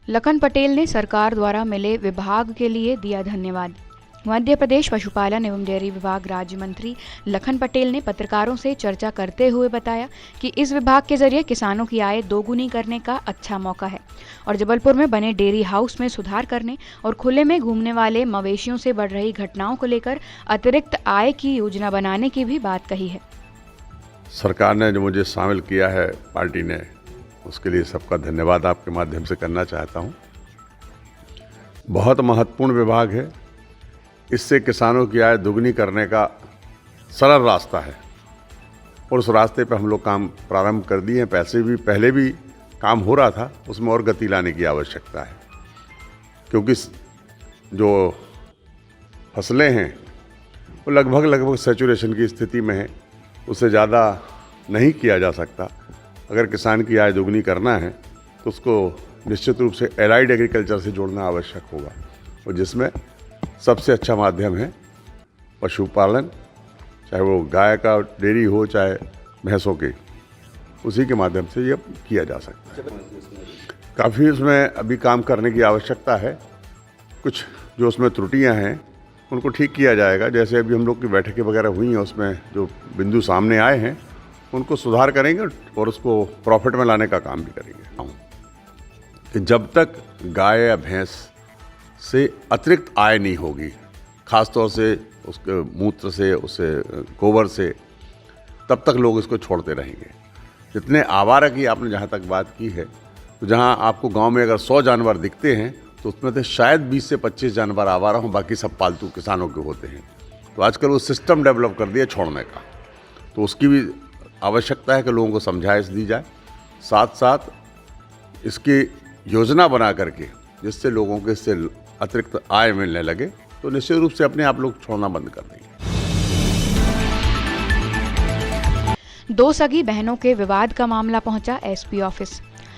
लखन पटेल ने सरकार द्वारा मिले विभाग के लिए दिया धन्यवाद। मध्य प्रदेश पशुपालन एवं डेयरी विभाग राज्य मंत्री लखन पटेल ने पत्रकारों से चर्चा करते हुए बताया कि इस विभाग के जरिए किसानों की आय दोगुनी करने का अच्छा मौका है और जबलपुर में बने डेयरी हाउस में सुधार करने और खुले में घूमने वाले मवेशियों से बढ़ रही घटनाओं को लेकर अतिरिक्त आय की योजना बनाने की भी बात कही है। सरकार ने जो मुझे शामिल किया है पार्टी ने, उसके लिए सबका धन्यवाद आपके माध्यम से करना चाहता हूँ। बहुत महत्वपूर्ण विभाग है, इससे किसानों की आय दुगनी करने का सरल रास्ता है और उस रास्ते पर हम लोग काम प्रारंभ कर दिए हैं। पहले भी काम हो रहा था, उसमें और गति लाने की आवश्यकता है, क्योंकि जो फसलें हैं वो लगभग सैचुरेशन की स्थिति में है, उससे ज़्यादा नहीं किया जा सकता। अगर किसान की आय दोगुनी करना है तो उसको निश्चित रूप से एलाइड एग्रीकल्चर से जोड़ना आवश्यक होगा, और जिसमें सबसे अच्छा माध्यम है पशुपालन, चाहे वो गाय का डेयरी हो चाहे भैंसों के, उसी के माध्यम से ये किया जा सकता है। काफ़ी उसमें अभी काम करने की आवश्यकता है। कुछ जो उसमें त्रुटियां हैं उनको ठीक किया जाएगा। जैसे अभी हम लोग की बैठकें वगैरह हुई हैं, उसमें जो बिंदु सामने आए हैं उनको सुधार करेंगे और उसको प्रॉफिट में लाने का काम भी करेंगे। कि जब तक गाय या भैंस से अतिरिक्त आय नहीं होगी, ख़ास तौर से उसके मूत्र से, उससे गोबर से, तब तक लोग इसको छोड़ते रहेंगे। जितने आवारा की आपने जहाँ तक बात की है, तो जहाँ आपको गांव में अगर 100 जानवर दिखते हैं तो उसमें से शायद 20 से 25 जानवर आवारा हों, बाकी सब पालतू किसानों के होते हैं। तो आजकल वो सिस्टम डेवलप कर दिया छोड़ने का, तो उसकी भी आवश्यकता है कि लोगों को समझाइश दी जाए। साथ साथ इसकी योजना बना करके जिससे लोगों को इससे अतिरिक्त आय मिलने लगे, तो निश्चित रूप से अपने आप लोग छोड़ना बंद कर देंगे। दो सगी बहनों के विवाद का मामला पहुंचा एसपी ऑफिस।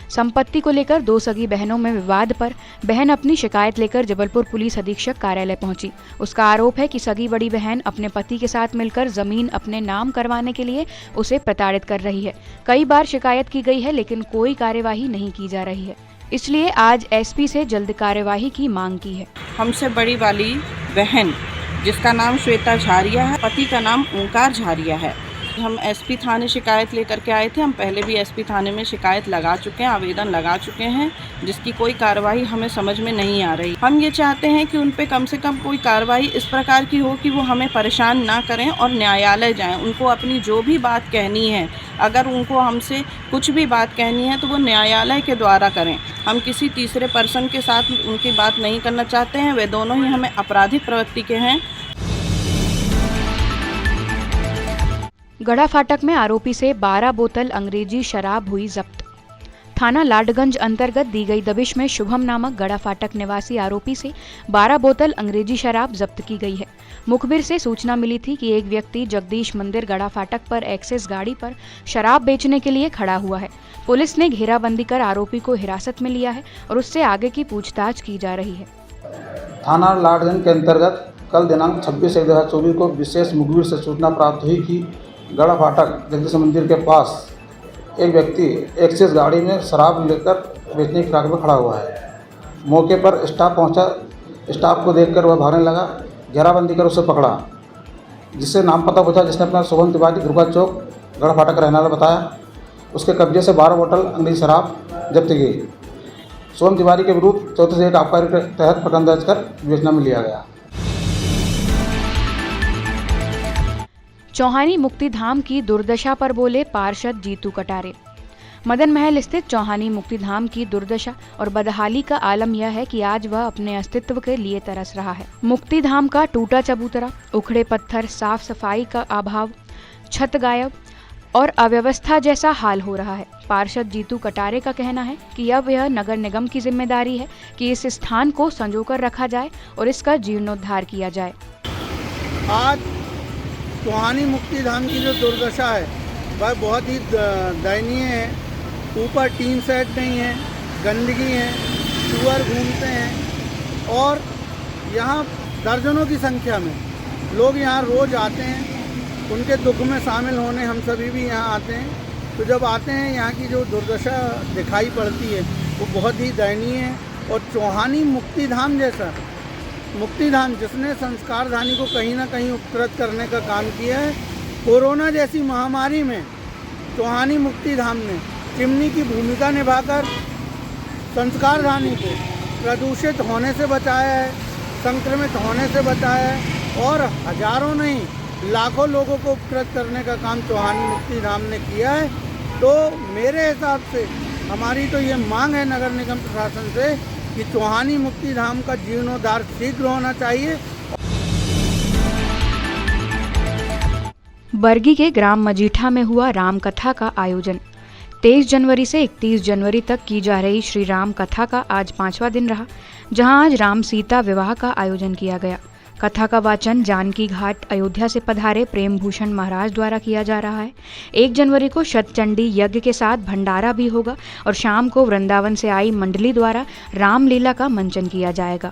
संपत्ति को लेकर दो सगी बहनों में विवाद पर बहन अपनी शिकायत लेकर जबलपुर पुलिस अधीक्षक कार्यालय पहुंची। उसका आरोप है कि सगी बड़ी बहन अपने पति के साथ मिलकर जमीन अपने नाम करवाने के लिए उसे प्रताड़ित कर रही है। कई बार शिकायत की गई है लेकिन कोई कार्यवाही नहीं की जा रही है, इसलिए आज एसपी से जल्द कार्यवाही की मांग की है। हमसे बड़ी वाली बहन, जिसका नाम श्वेता झारिया है, पति का नाम ओंकार झारिया है, हम एसपी थाने शिकायत लेकर के आए थे। हम पहले भी एसपी थाने में शिकायत लगा चुके हैं, आवेदन लगा चुके हैं, जिसकी कोई कार्रवाई हमें समझ में नहीं आ रही। हम ये चाहते हैं कि उन पे कम से कम कोई कार्रवाई इस प्रकार की हो कि वो हमें परेशान ना करें और न्यायालय जाएं। उनको अपनी जो भी बात कहनी है, अगर उनको हमसे कुछ भी बात कहनी है तो वो न्यायालय के द्वारा करें। हम किसी तीसरे पर्सन के साथ उनकी बात नहीं करना चाहते हैं। वे दोनों ही हमें आपराधिक प्रवृत्ति के हैं। गढ़ा फाटक में आरोपी से 12 बोतल अंग्रेजी शराब हुई जब्त। थाना लाडगंज अंतर्गत दी गई दबिश में शुभम नामक गढ़ा फाटक निवासी आरोपी से 12 बोतल अंग्रेजी शराब जब्त की गई है। मुखबिर से सूचना मिली थी कि एक व्यक्ति जगदीश मंदिर गढ़ा फाटक पर एक्सेस गाड़ी पर शराब बेचने के लिए खड़ा हुआ है। पुलिस ने घेराबंदी कर आरोपी को हिरासत में लिया है और उससे आगे की पूछताछ की जा रही है। थाना लाडगंज के अंतर्गत कल दिनांक 26/1/2024 को विशेष मुखबिर से सूचना प्राप्त हुई कि गढ़ा फाटक जगदीश मंदिर के पास एक व्यक्ति एक्सेस गाड़ी में शराब लेकर बेचने की फिराक में खड़ा हुआ है। मौके पर स्टाफ पहुंचा। स्टाफ को देखकर वह भागने लगा। घेराबंदी कर उसे पकड़ा, जिससे नाम पता पूछा, जिसने अपना शुभम तिवारी दुर्गा चौक गढ़ा फाटक रहने वाला बताया। उसके कब्जे से 12 बोतल अंग्रेजी शराब जब्त की गई। शुभम तिवारी के विरुद्ध 34 आबकारी के तहत प्रकरण दर्ज कर विवेचना में लिया गया। चौहानी मुक्तिधाम की दुर्दशा पर बोले पार्षद जीतू कटारे। मदन महल स्थित चौहानी मुक्तिधाम की दुर्दशा और बदहाली का आलम यह है कि आज वह अपने अस्तित्व के लिए तरस रहा है। मुक्तिधाम का टूटा चबूतरा, उखड़े पत्थर, साफ सफाई का अभाव, छत गायब और अव्यवस्था जैसा हाल हो रहा है। पार्षद जीतू कटारे का कहना है कि अब यह नगर निगम की जिम्मेदारी है कि इस स्थान को संजोकर रखा जाए और इसका जीर्णोद्धार किया जाए। आज चौहानी मुक्तिधाम की जो दुर्दशा है वह बहुत ही दयनीय है। ऊपर टीन सेट नहीं है, गंदगी है, सुअर घूमते हैं और यहाँ दर्जनों की संख्या में लोग यहाँ रोज़ आते हैं। उनके दुख में शामिल होने हम सभी भी यहाँ आते हैं। तो जब आते हैं, यहाँ की जो दुर्दशा दिखाई पड़ती है वो बहुत ही दयनीय है। और चौहानी मुक्तिधाम जैसा मुक्तिधाम जिसने संस्कार धानी को कहीं ना कहीं उपकृत करने का काम किया है, कोरोना जैसी महामारी में चौहानी मुक्तिधाम ने चिमनी की भूमिका निभाकर संस्कार धानी को प्रदूषित होने से बचाया है, संक्रमित होने से बचाया है और हजारों नहीं लाखों लोगों को उपकृत करने का काम चौहानी मुक्तिधाम ने किया है। तो मेरे हिसाब से हमारी तो ये मांग है नगर निगम प्रशासन से कि चौहानी मुक्तिधाम का जीर्णोद्धार शीघ्र होना चाहिए। बरगी के ग्राम मजीठा में हुआ राम कथा का आयोजन। 23 जनवरी से 31 जनवरी तक की जा रही श्री राम कथा का आज 5वां दिन रहा, जहां आज राम सीता विवाह का आयोजन किया गया। कथा का वाचन जानकी घाट अयोध्या से पधारे प्रेम भूषण महाराज द्वारा किया जा रहा है। 1 जनवरी को शतचंडी यज्ञ के साथ भंडारा भी होगा और शाम को वृंदावन से आई मंडली द्वारा रामलीला का मंचन किया जाएगा।